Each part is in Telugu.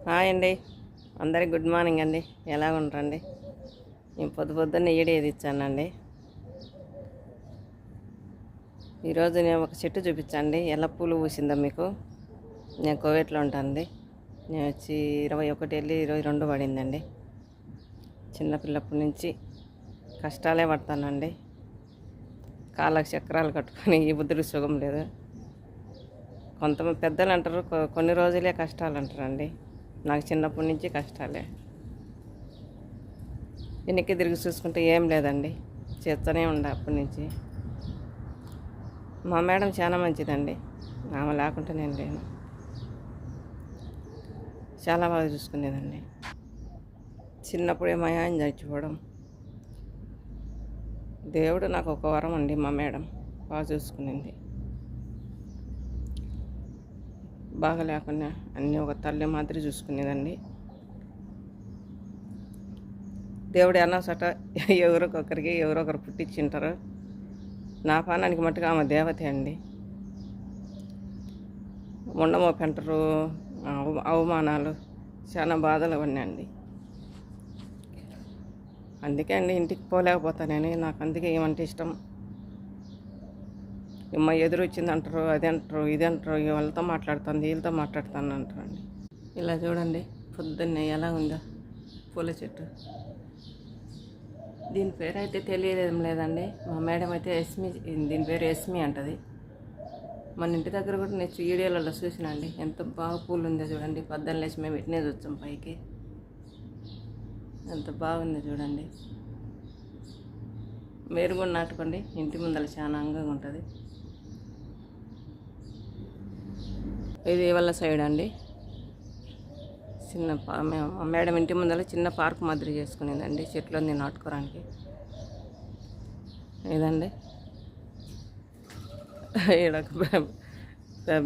హాయ్ అండి, అందరికి గుడ్ మార్నింగ్ అండి. ఎలా ఉంటారండి? నేను పొద్దున్నే ఏడేది ఇచ్చానండి. ఈరోజు నేను ఒక చెట్టు చూపించండి ఎలా పూలు పూసిందో మీకు. నేను కోవేట్లో ఉంటానండి. నేను వచ్చి 21 వెళ్ళి 22 పడిందండి. చిన్నపిల్లప్పటి నుంచి కష్టాలే పడతానండి. కాళ్ళకు చక్రాలు కట్టుకొని ఈ బుద్ధుడు సుఖం లేదు. కొంతమంది పెద్దలు అంటారు కొన్ని రోజులే కష్టాలు అంటారండి. నాకు చిన్నప్పటి నుంచి కష్టాలే. వెనక్కి తిరిగి చూసుకుంటే ఏం లేదండి, చేస్తూనే ఉండే అప్పటి నుంచి. మా మేడం చాలా మంచిదండి, ఆమె లేకుంటే నేను లేను. చాలా బాగా చూసుకునేదండి. చిన్నప్పుడే మా ఆయన చచ్చిపోవడం, దేవుడు నాకు ఒక వరం అండి. మా మేడం బాగా చూసుకునేది. బాగా లేకుండా అన్నీ ఒక తల్లి మాదిరి చూసుకునేదండి. దేవుడు అన్న చోట ఎవరొకరికి ఎవరొకరు పుట్టించింటారు. నా పానానికి మట్టుగా ఆమె దేవతే అండి. ఉండమో పెంటరు, అవమానాలు, చాలా బాధలు ఉన్నాయండి. అందుకే అండి ఇంటికి పోలేకపోతానని. నాకు అందుకే ఏమంటే ఇష్టం. మా ఎదురు వచ్చింది అంటారు, అది అంటారు, ఇది అంటారు, వాళ్ళతో మాట్లాడుతుంది, వీళ్ళతో మాట్లాడుతాను అంటారండి. ఇలా చూడండి పొద్దున్నే ఎలా ఉందో పూల చెట్టు. దీని పేరు అయితే తెలియదేం లేదండి. మా మేడం అయితే ఎస్మి, దీని పేరు ఎస్మి అంటది. మన ఇంటి దగ్గర కూడా నేను వీడియోలలో చూసినండి. ఎంత బాగా పూలు ఉందో చూడండి. పొద్దున్న లేచి మేము ఇట్నే చూస్తాం పైకి. ఎంత బాగుంది చూడండి. మీరు కూడా నాటుకోండి, ఇంటి ముందర చాలా అందంగా ఉంటుంది. ఇది వాళ్ళ సైడ్ అండి. చిన్న మా మేడం ఇంటి ముందర చిన్న పార్క్ మాదిరి చేసుకునేదండి, చెట్లన్నీ నాటుకోవడానికి. ఇదండి ఈడొక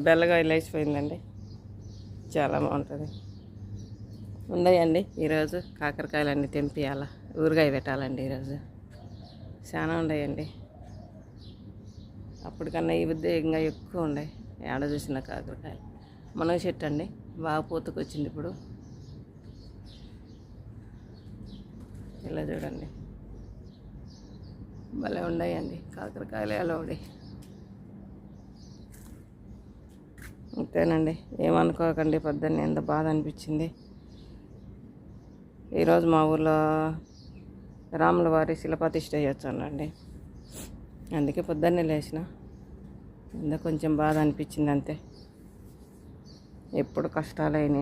బెల్లగా లేచిపోయిందండి, చాలా బాగుంటుంది. ఉన్నాయండి ఈరోజు కాకరకాయలన్నీ తెంపియాల, ఊరగాయ పెట్టాలండి ఈరోజు. చాలా ఉన్నాయండి. అప్పటికన్నా ఈ బుద్ధి ఇంకా ఎక్కువ ఉన్నాయి. ఏడ చూసిన కాకరకాయలు. మునగ చెట్టు అండి, బాగా పూతకొచ్చింది ఇప్పుడు. ఇలా చూడండి భలే ఉన్నాయండి కాకరకాయలు. ఎలా ఉండే అంతేనండి, ఏమనుకోకండి. పొద్దున్నే ఎంత బాధ అనిపించింది. ఈరోజు మా ఊర్లో రాముల వారి శిలప్రతిష్ఠ చేయొచ్చానండి. అందుకే పొద్దున్నే లేచిన. కొంచెం బాధ అనిపించింది అంతే. ఎప్పుడు కష్టాలైనాయి.